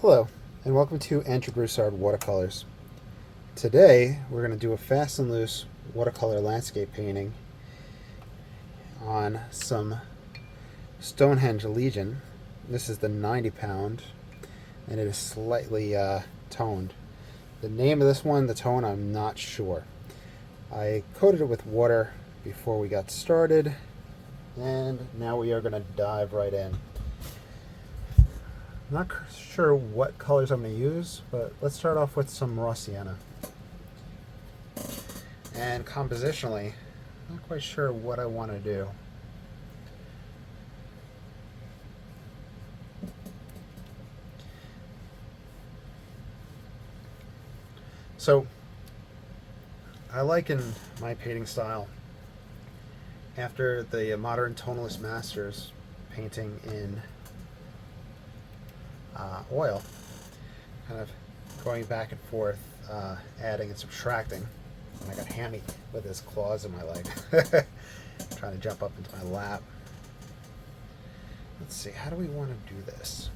Hello, and welcome to Andrew Broussard Watercolors. Today, we're going to do a fast and loose watercolor landscape painting on some Stonehenge Legion. This is the 90 pound, and it is slightly toned. The name of this one, the tone, I'm not sure. I coated it with water before we got started, and now we are going to dive right in. I'm not sure what colors I'm going to use, but let's start off with some raw sienna. And compositionally, I'm not quite sure what I want to do. So, I liken my painting style after the modern tonalist masters painting in oil, kind of going back and forth, adding and subtracting. And I got Hammy with his claws in my leg, trying to jump up into my lap. Let's see, how do we want to do this?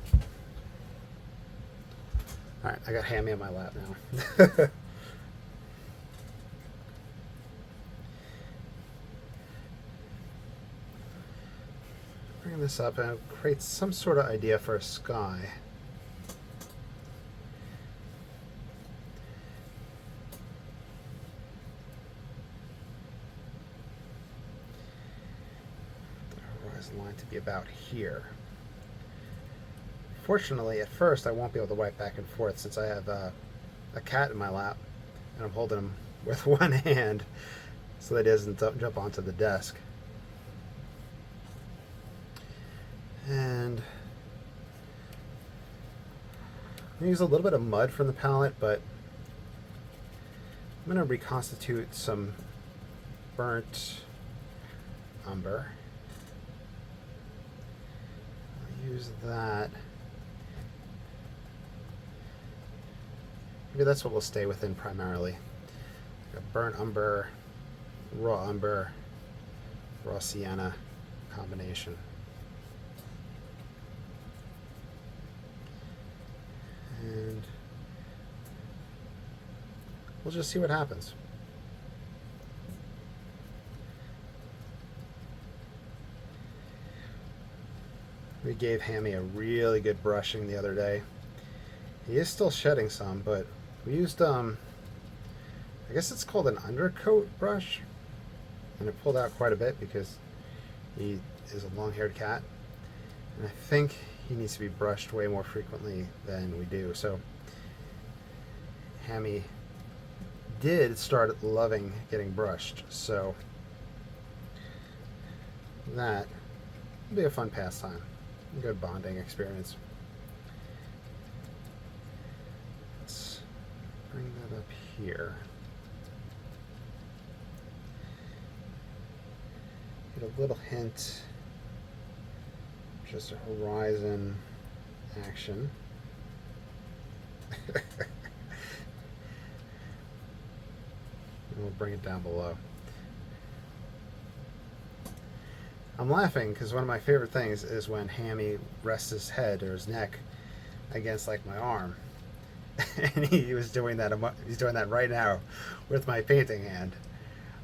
All right, I got Hammy in my lap now. Bring this up and create some sort of idea for a sky. Line to be about here. Fortunately, at first I won't be able to wipe back and forth since I have a cat in my lap and I'm holding him with one hand so that he doesn't jump onto the desk. And I'm going to use a little bit of mud from the palette, but I'm going to reconstitute some burnt umber. Use that. Maybe that's what we'll stay within primarily. Burnt umber, raw sienna combination. And we'll just see what happens. We gave Hammy a really good brushing the other day. He is still shedding some, but we used, I guess it's called an undercoat brush. And it pulled out quite a bit because he is a long-haired cat. And I think he needs to be brushed way more frequently than we do. So Hammy did start loving getting brushed. So that will be a fun pastime. Good bonding experience. Let's bring that up here. Get a little hint, just a horizon action. And we'll bring it down below. I'm laughing because one of my favorite things is when Hammy rests his head or his neck against like my arm, and he was doing that. He's doing that right now with my painting hand.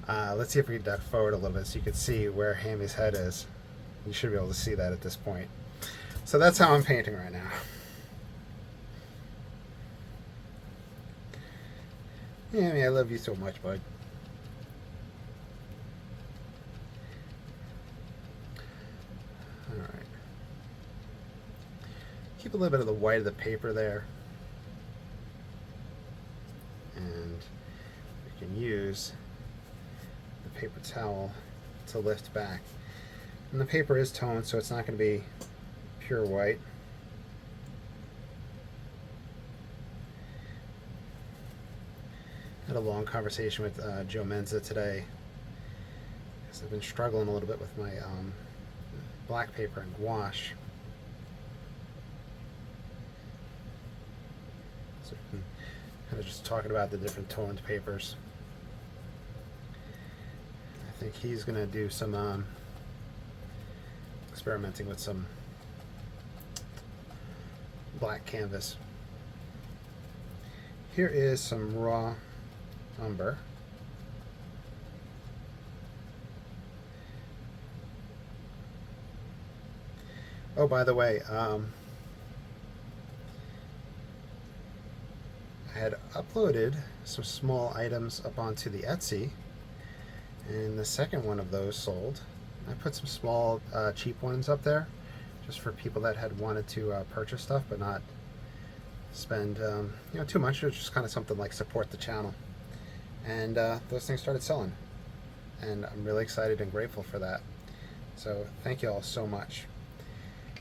Let's see if we can duck forward a little bit so you can see where Hammy's head is. You should be able to see that at this point. So that's how I'm painting right now. Hammy, I love you so much, bud. Keep a little bit of the white of the paper there, and we can use the paper towel to lift back. And the paper is toned, so it's not going to be pure white. Had a long conversation with Joe Menza today because I've been struggling a little bit with my black paper and gouache. So kind of just talking about the different toned papers. I think he's going to do some experimenting with some black canvas Here is some raw umber. Oh, by the way, I had uploaded some small items up onto the Etsy, and the second one of those sold. I put some small cheap ones up there just for people that had wanted to purchase stuff but not spend too much. It was just kind of something like support the channel, and those things started selling, and I'm really excited and grateful for that. So thank you all so much.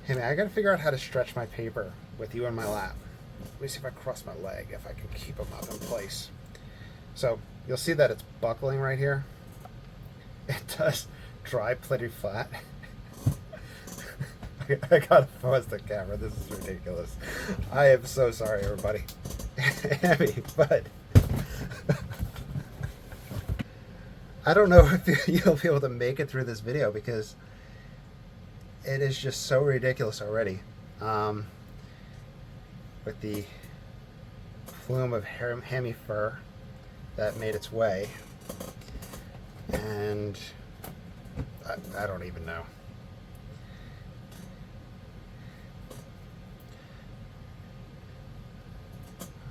Hey man, I gotta figure out how to stretch my paper with you in my lap. Let me see if I cross my leg, if I can keep them up in place. So you'll see that it's buckling right here. It does dry pretty flat. I gotta pause the camera. This is ridiculous. I am so sorry, everybody. Hammy, but I don't know if you'll be able to make it through this video because it is just so ridiculous already. With the plume of hammy fur that made its way, and I don't even know.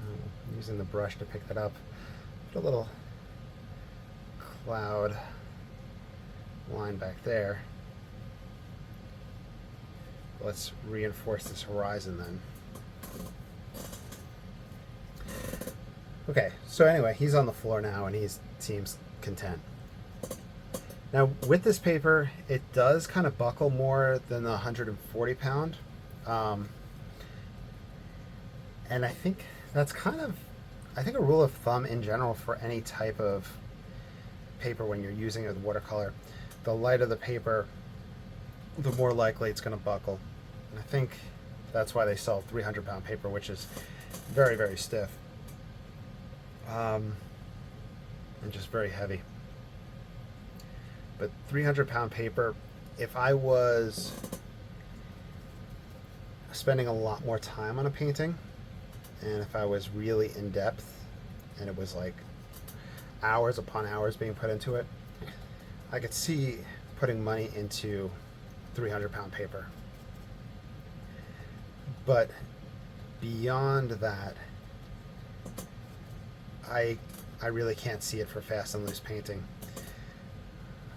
I'm using the brush to pick that up. Put a little cloud line back there. Let's reinforce this horizon then. Okay, so anyway, he's on the floor now and he seems content. Now with this paper, it does kind of buckle more than the 140 pound. And I think that's kind of, a rule of thumb in general for any type of paper when you're using it with watercolor. The lighter the paper, the more likely it's going to buckle. And I think that's why they sell 300 pound paper, which is very, very stiff. And just very heavy. But 300 pound paper, if I was spending a lot more time on a painting, and if I was really in depth, and it was like hours upon hours being put into it, I could see putting money into 300 pound paper. But beyond that, I really can't see it for fast and loose painting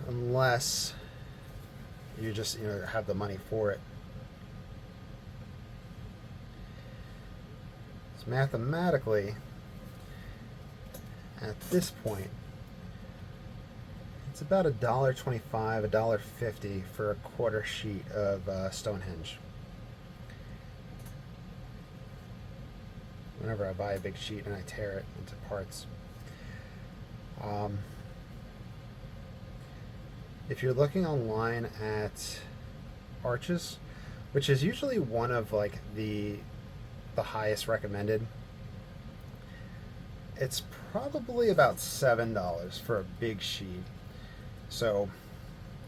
unless you just have the money for it. So mathematically, at this point, it's about $1.25, $1.50 for a quarter sheet of Stonehenge. Whenever I buy a big sheet and I tear it into parts. If you're looking online at arches, which is usually one of like the highest recommended, it's probably about $7 for a big sheet. So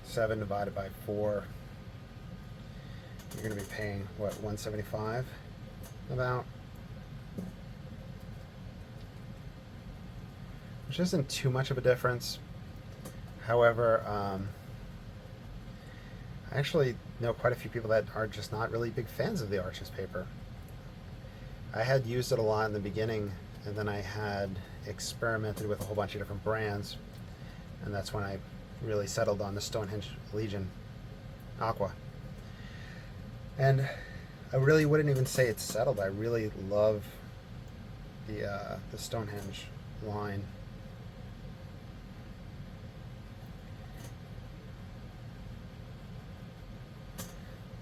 7 divided by 4, you're going to be paying what, $175 about, which isn't too much of a difference. However, I actually know quite a few people that are just not really big fans of the Arches paper. I had used it a lot in the beginning, and then I had experimented with a whole bunch of different brands, and that's when I really settled on the Stonehenge Legion Aqua. And I really wouldn't even say it's settled. I really love the Stonehenge line.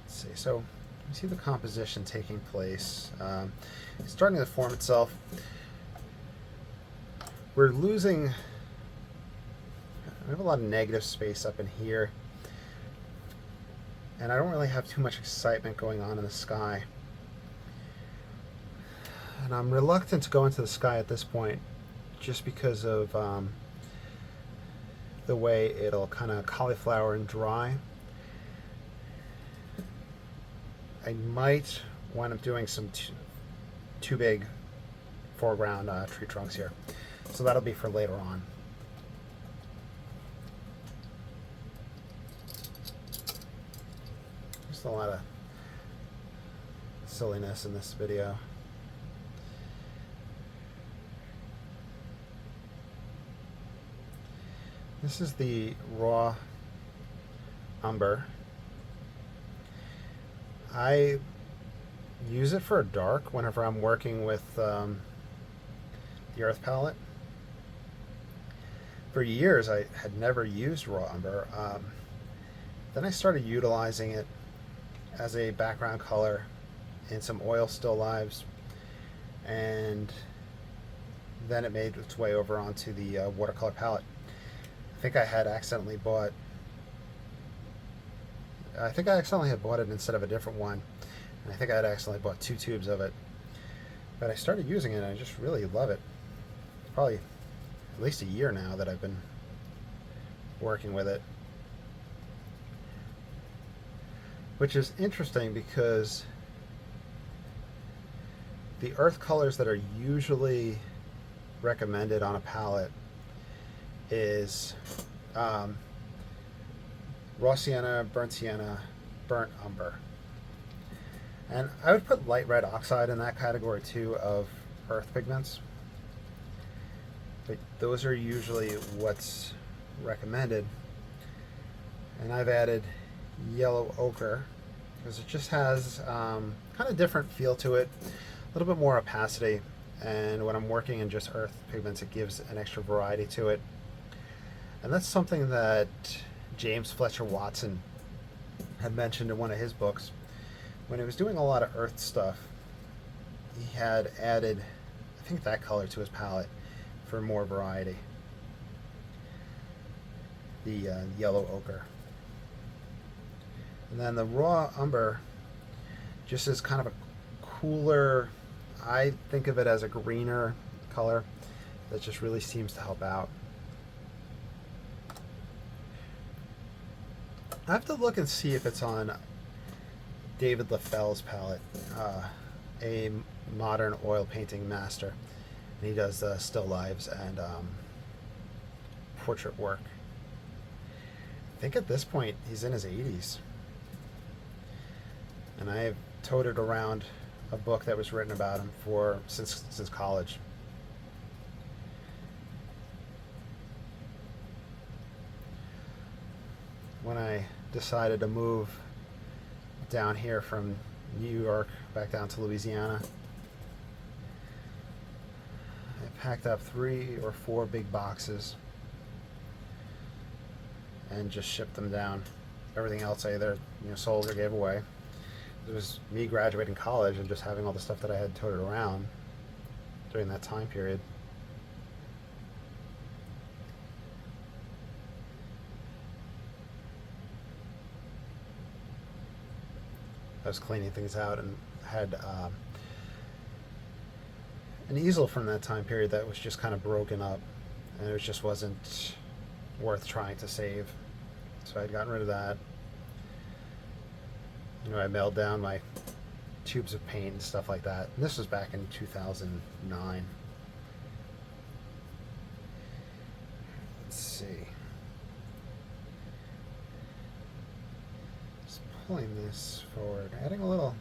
Let's see. So you see the composition taking place. It's starting to form itself. We're losing. We have a lot of negative space up in here, and I don't really have too much excitement going on in the sky. And I'm reluctant to go into the sky at this point, just because of the way it'll kind of cauliflower and dry. I might wind up doing some too big foreground tree trunks here. So that'll be for later on. Just a lot of silliness in this video. This is the raw umber. I use it for dark whenever I'm working with the earth palette. For years I had never used raw umber. Then I started utilizing it as a background color in some oil still lives, and then it made its way over onto the watercolor palette. I think I accidentally had bought it instead of a different one, and I think I had accidentally bought 2 tubes of it. But I started using it and I just really love it. Probably at least a year now that I've been working with it. Which is interesting because the earth colors that are usually recommended on a palette is raw sienna, burnt umber. And I would put light red oxide in that category too of earth pigments. But those are usually what's recommended. And I've added yellow ochre because it just has kind of different feel to it, a little bit more opacity, and when I'm working in just earth pigments it gives an extra variety to it. And that's something that James Fletcher Watson had mentioned in one of his books. When he was doing a lot of earth stuff, he had added, I think, that color to his palette for more variety. The yellow ochre. And then the raw umber just is kind of a cooler, I think of it as a greener color that just really seems to help out. I have to look and see if it's on David LaFell's palette, a modern oil painting master. And he does still lives and portrait work. I think at this point he's in his 80s. And I have toted around a book that was written about him since college. When I decided to move down here from New York back down to Louisiana, I packed up 3 or 4 big boxes and just shipped them down. Everything else I either sold or gave away. It was me graduating college and just having all the stuff that I had toted around during that time period. I was cleaning things out and had an easel from that time period that was just kind of broken up, and it just wasn't worth trying to save. So I'd gotten rid of that. I mailed down my tubes of paint and stuff like that. And this was back in 2009. Let's see. Just pulling this forward, adding a little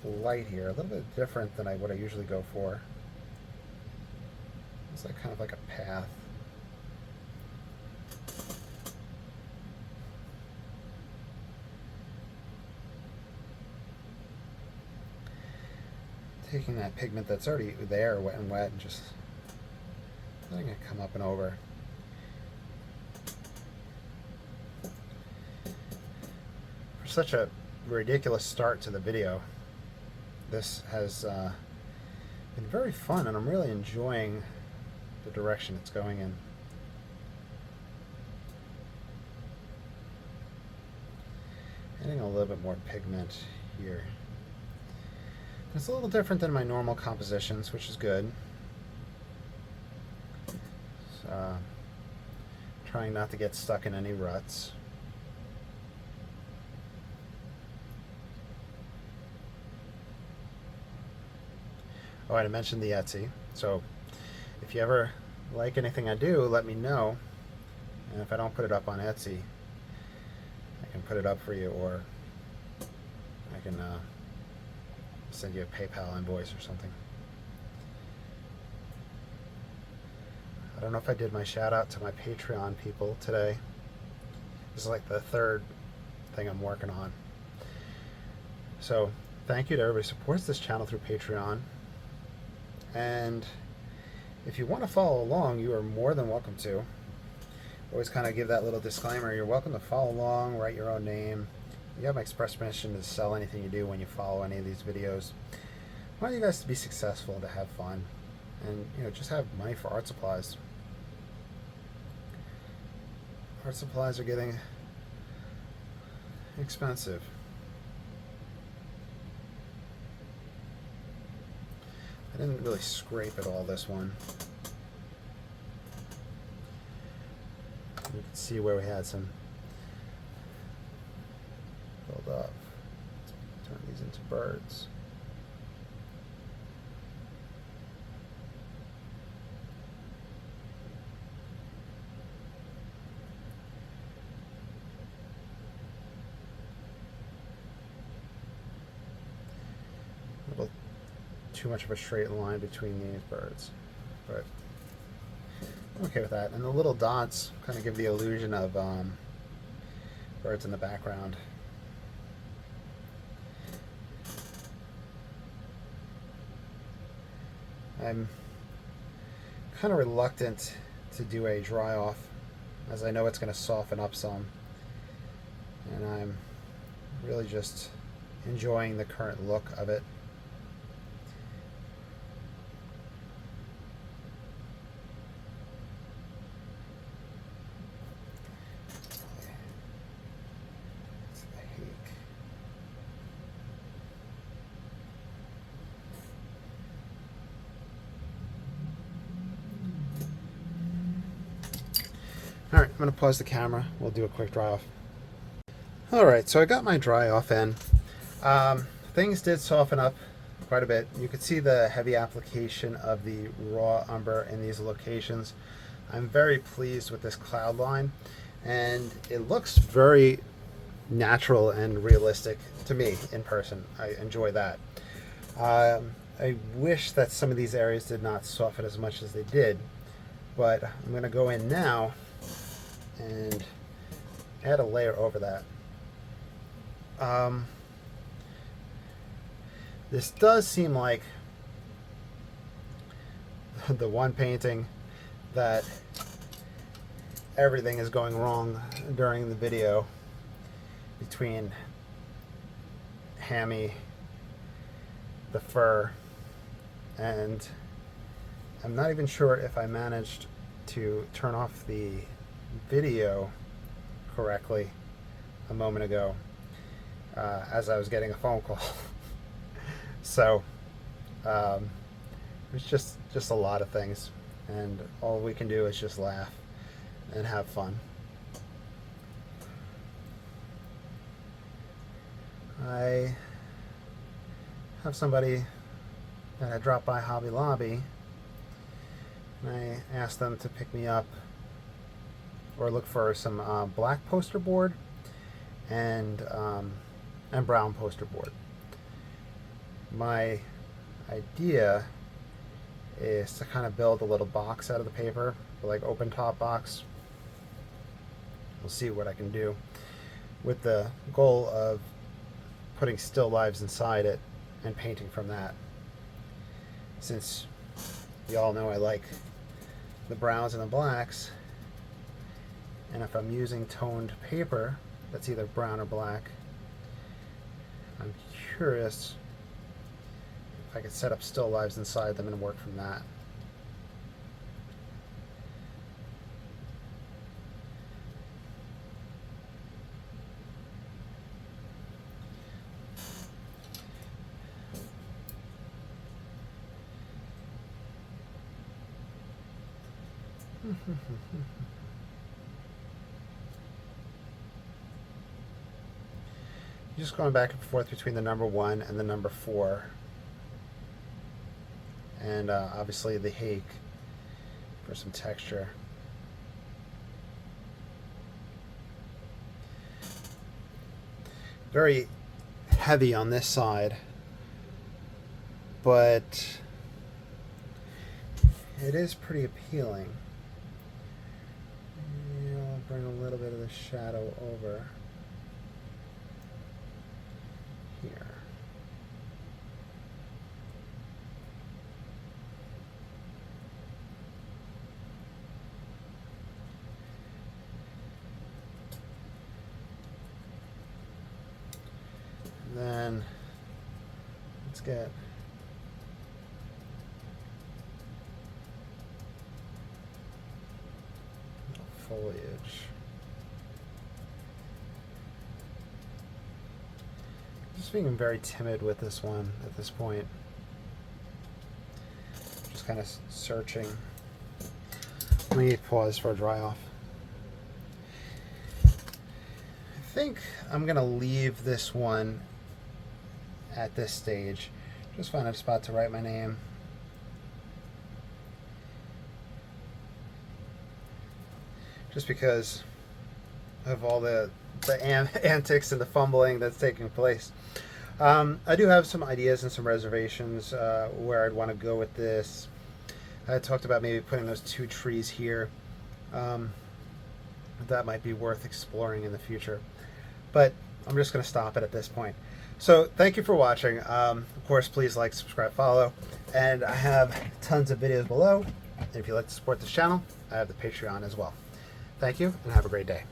light here, a little bit different than what I usually go for. It's like kind of like a path. Taking that pigment that's already there, wet and just letting it come up and over. For such a ridiculous start to the video, this has been very fun, and I'm really enjoying the direction it's going in. Adding a little bit more pigment here. It's a little different than my normal compositions, which is good. So, trying not to get stuck in any ruts. Oh, and I mentioned the Etsy. So if you ever like anything I do, let me know. And if I don't put it up on Etsy, I can put it up for you, or I can send you a PayPal invoice or something. I don't know if I did my shout out to my Patreon people today. This is like the third thing I'm working on. So thank you to everybody who supports this channel through Patreon. And if you want to follow along, you are more than welcome to. Always kind of give that little disclaimer. You're welcome to follow along, write your own name. You have my express permission to sell anything you do when you follow any of these videos. I want you guys to be successful, to have fun, and just have money for art supplies. Art supplies are getting expensive. I didn't really scrape at all this one. You can see where we had some build up. Let's turn these into birds. A little too much of a straight line between these birds, but I'm okay with that. And the little dots kind of give the illusion of birds in the background. I'm kind of reluctant to do a dry off, as I know it's going to soften up some, and I'm really just enjoying the current look of it. Alright, I'm going to pause the camera. We'll do a quick dry off. Alright, so I got my dry off in. Things did soften up quite a bit. You could see the heavy application of the raw umber in these locations. I'm very pleased with this cloud line, and it looks very natural and realistic to me in person. I enjoy that. I wish that some of these areas did not soften as much as they did, but I'm going to go in now and add a layer over that. This does seem like the one painting that everything is going wrong during the video between Hammy, the fur, and I'm not even sure if I managed to turn off the video correctly a moment ago as I was getting a phone call. So it's just a lot of things, and all we can do is just laugh and have fun. I have somebody that had dropped by Hobby Lobby, and I asked them to pick me up or look for some black poster board and brown poster board. My idea is to kind of build a little box out of the paper, like open top box. We'll see what I can do, with the goal of putting still lives inside it and painting from that. Since you all know I like the browns and the blacks, and if I'm using toned paper that's either brown or black, I'm curious if I could set up still lives inside them and work from that. Just going back and forth between the number 1 and the number 4. and obviously the hake for some texture. Very heavy on this side, but it is pretty appealing. I'll bring a little bit of the shadow over here. And then let's get foliage. Just being very timid with this one at this point. Just kind of searching. Let me pause for a dry off. I think I'm gonna leave this one at this stage. Just find a spot to write my name. Just because of all the antics and the fumbling that's taking place. I do have some ideas and some reservations where I'd want to go with this. I talked about maybe putting those 2 trees here. That might be worth exploring in the future. But I'm just going to stop it at this point. So thank you for watching. Of course, please like, subscribe, follow. And I have tons of videos below. And if you'd like to support this channel, I have the Patreon as well. Thank you, and have a great day.